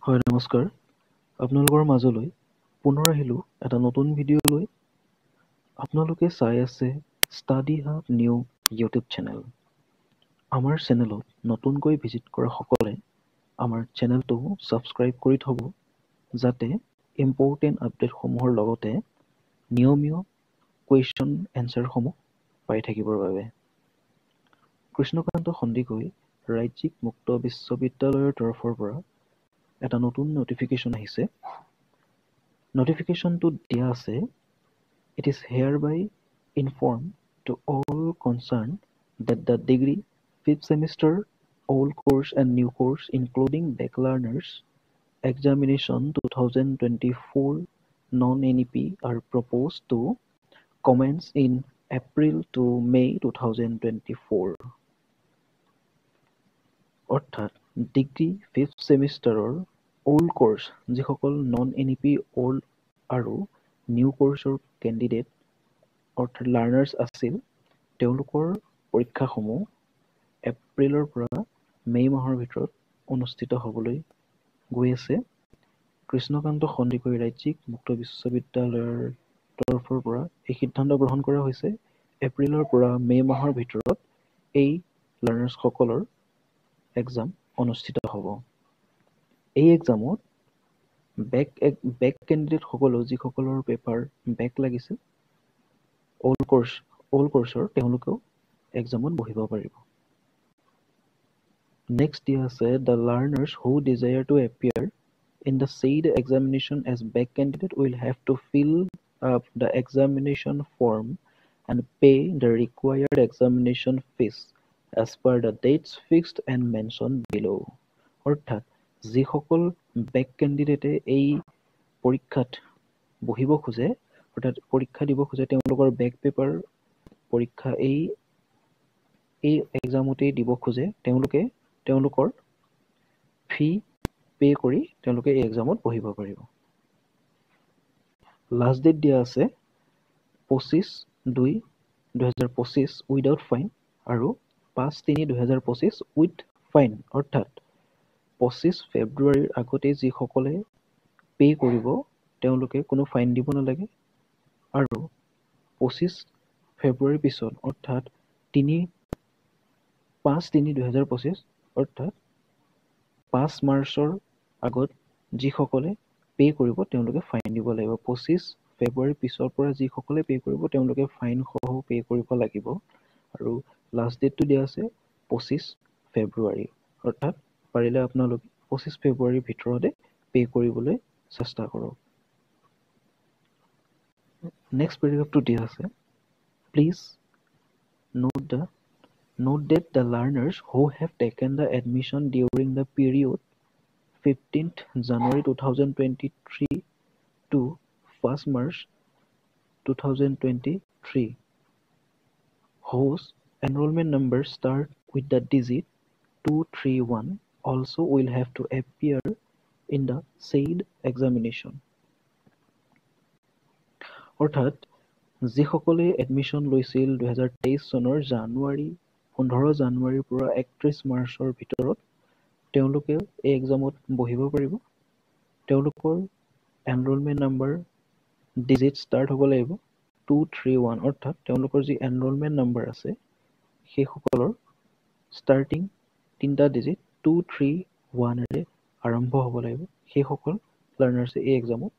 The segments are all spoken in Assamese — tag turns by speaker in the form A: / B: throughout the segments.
A: হয় নমস্কাৰ, আপোনালোকৰ মাজলৈ পুনৰ আহিলোঁ এটা নতুন ভিডিঅ' লৈ। আপোনালোকে চাই আছে study hub new YouTube channel. আমাৰ চেনেলত নতুনকৈ ভিজিট কৰা সকলে আমাৰ চেনেলটো ছাবস্ক্ৰাইব কৰি থ'ব, যাতে ইম্পৰ্টেণ্ট আপডেটসমূহৰ লগতে নিয়মীয় কুৱেশ্যন এনচাৰসমূহ পাই থাকিবৰ বাবে। কৃষ্ণকান্ত সন্দিকৈ ৰাজ্যিক মুক্ত বিশ্ববিদ্যালয়ৰ তৰফৰ পৰা এটা নতুন নটিফিকেশ্যন আহিছে। নটিফিকেশ্যনটোত দিয়া আছে, it is hereby informed to all concerned that the degree 5th semester all course and new course including back learners examination 2024 non-NEP are proposed to commence in April to May 2024. অৰ্থাৎ ডিগ্ৰী 5th চেমিষ্টাৰৰ অল্ড কোৰ্চ যিসকল non-NEP অল্ড আৰু নিউ কোৰ্চৰ কেণ্ডিডেট অৰ্থাৎ লাৰ্ণাৰ্ছ আছিল, তেওঁলোকৰ পৰীক্ষাসমূহ এপ্ৰিলৰ পৰা মে' মাহৰ ভিতৰত অনুষ্ঠিত হ'বলৈ গৈ আছে। কৃষ্ণকান্ত সন্দিকৈ ৰাজ্যিক মুক্ত বিশ্ববিদ্যালয়ৰ তৰফৰ পৰা এই সিদ্ধান্ত গ্ৰহণ কৰা হৈছে। এপ্ৰিলৰ পৰা মে' মাহৰ ভিতৰত এই লাৰ্ণাৰ্ছসকলৰ এক্সাম অনুষ্ঠিত হ'ব। এই এক্সামত বেক কেণ্ডিডেটসকলেও যিসকলৰ পেপাৰ বেক লাগিছে অল্ড কোৰ্চৰ তেওঁলোকেও এক্সামত বহিব পাৰিব। নেক্সট দিয়া আছে, the learners who desire to appear in the said examination as back candidate will have to fill up the examination form and pay the required examination fees as per the dates fixed and mentioned below. অৰ্থাৎ যিসকল বেক কেণ্ডিডেটে এই পৰীক্ষাত বহিব খোজে, অৰ্থাৎ পৰীক্ষা দিব খোজে, তেওঁলোকৰ বেক পেপাৰ পৰীক্ষা এই এক্সামতেই দিব খোজে, তেওঁলোকে তেওঁলোকৰ ফি পে কৰি তেওঁলোকে এই এক্সামত বহিব পাৰিব। লাষ্ট ডেট দিয়া আছে 25/2/2025 উইদাউট ফাইন আৰু 5/3/2025 উইথ ফাইন। অৰ্থাৎ 25 ফেব্ৰুৱাৰীৰ আগতে যিসকলে পে কৰিব তেওঁলোকে কোনো ফাইন দিব নালাগে, আৰু 25 ফেব্ৰুৱাৰীৰ পিছত অৰ্থাৎ 5/3/2025 অৰ্থাৎ 5 মাৰ্চৰ আগত যিসকলে পে কৰিব তেওঁলোকে ফাইন দিব লাগিব। 25 ফেব্ৰুৱাৰীৰ পিছৰ পৰা যিসকলে পে কৰিব তেওঁলোকে ফাইন সহ পে কৰিব লাগিব। আৰু লাষ্ট ডেটটো দিয়া আছে 25 ফেব্ৰুৱাৰী। অৰ্থাৎ পাৰিলে আপোনালোকে 25 ফেব্ৰুৱাৰীৰ ভিতৰতে পে কৰিবলৈ চেষ্টা কৰক। নেক্সট পেৰাগ্ৰাফটো দিয়া আছে, please note that the learners who have taken the admission during the period 15th January 2023 to 1st March 2023 whose enrollment numbers start with the digit 231 also will have to appear in the said examination. অৰ্থাৎ যিসকলে এডমিশ্যন লৈছিল 2023 চনৰ 15 জানুৱাৰীৰ পৰা 31 মাৰ্চৰ ভিতৰত তেওঁলোকে এই এক্সামত বহিব পাৰিব। তেওঁলোকৰ এনৰোলমেণ্ট নাম্বাৰ ডিজিট ষ্টাৰ্ট হ'ব লাগিব 231, অৰ্থাৎ তেওঁলোকৰ যি এনৰোলমেণ্ট নাম্বাৰ আছে সেইসকলৰ ষ্টাৰ্টিং 3টা ডিজিট 231ৰে আৰম্ভ হ'ব লাগিব। সেইসকল লাৰ্ণাৰ্ছে এই এক্সামত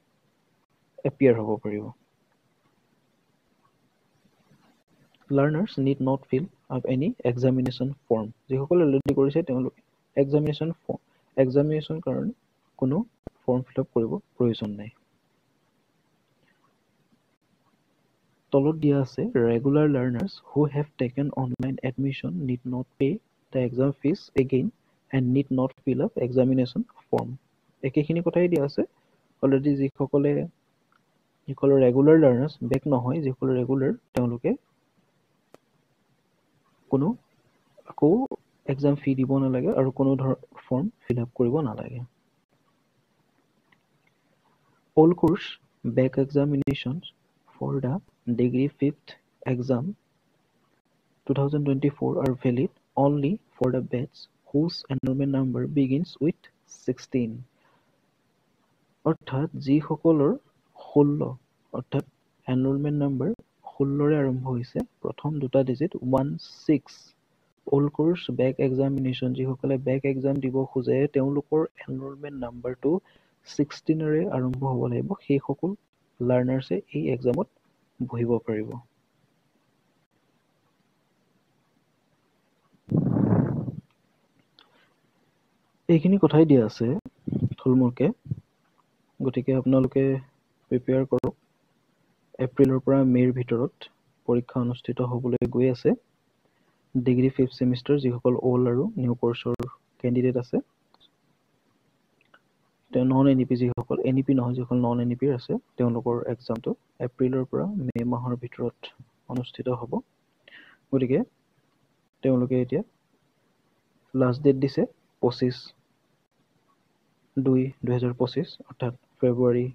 A: এপিয়াৰ হ'ব পাৰিব। Learners need not fill up any examination form. যিসকলে অলৰেডি কৰিছে তেওঁলোকে এক্সামিনেশ্যন কাৰণে কোনো ফৰ্ম ফিল আপ কৰিব প্ৰয়োজন নাই। তলত দিয়া আছে, regular learners who have taken online admission need not pay the exam fees again and need not fill up examination form. একেখিনি কথাই দিয়া আছে। অলৰেডি যিসকলে ৰেগুলাৰ লাৰ্ণাৰ্ছ বেক নহয়, যিসকলে ৰেগুলাৰ তেওঁলোকে কোনো আকৌ এক্সাম ফি দিব নালাগে আৰু কোনো ফৰ্ম ফিল আপ কৰিব নালাগে। All course back examinations for the degree 5th exam 2024 are valid only for the batch whose enrollment number begins with 16. অৰ্থাৎ যিসকলৰ 16 অৰ্থাৎ এনৰোলমেণ্ট নাম্বাৰ 16ৰে আৰম্ভ হৈছে, প্ৰথম দুটা digit 16 all course back examination, যিসকলে বেক এক্সাম দিব খোজে তেওঁলোকৰ এনৰোলমেণ্ট নাম্বাৰটো 16ৰে আৰম্ভ হ'ব লাগিব, সেইসকল লাৰ্ণাৰ্ছে এই এক্সামত বহিব পাৰিব। এইখিনি কথাই দিয়া আছে থুলমূলকে, গতিকে আপোনালোকে প্ৰিপেয়াৰ কৰক। এপ্ৰিলৰ পৰা মে'ৰ ভিতৰত পৰীক্ষা অনুষ্ঠিত হ'বলৈ গৈ আছে। ডিগ্ৰী 5th ছেমিষ্টাৰ যিসকল অল আৰু নিউ কোৰ্চৰ কেণ্ডিডেট আছে, নন এন ই পি যিসকল এন ই পি নহয়, যিসকল নন এন ই পিৰ আছে, তেওঁলোকৰ এক্সামটো এপ্ৰিলৰ পৰা মে' মাহৰ ভিতৰত অনুষ্ঠিত হ'ব। গতিকে তেওঁলোকে এতিয়া লাষ্ট ডেট দিছে 25/2/2025, অৰ্থাৎ ফেব্ৰুৱাৰী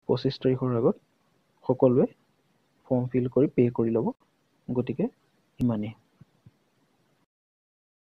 A: 25 তাৰিখৰ আগত সকলোৱে ফৰ্ম ফিল কৰি পে' কৰি ল'ব। গতিকে ইমানেই।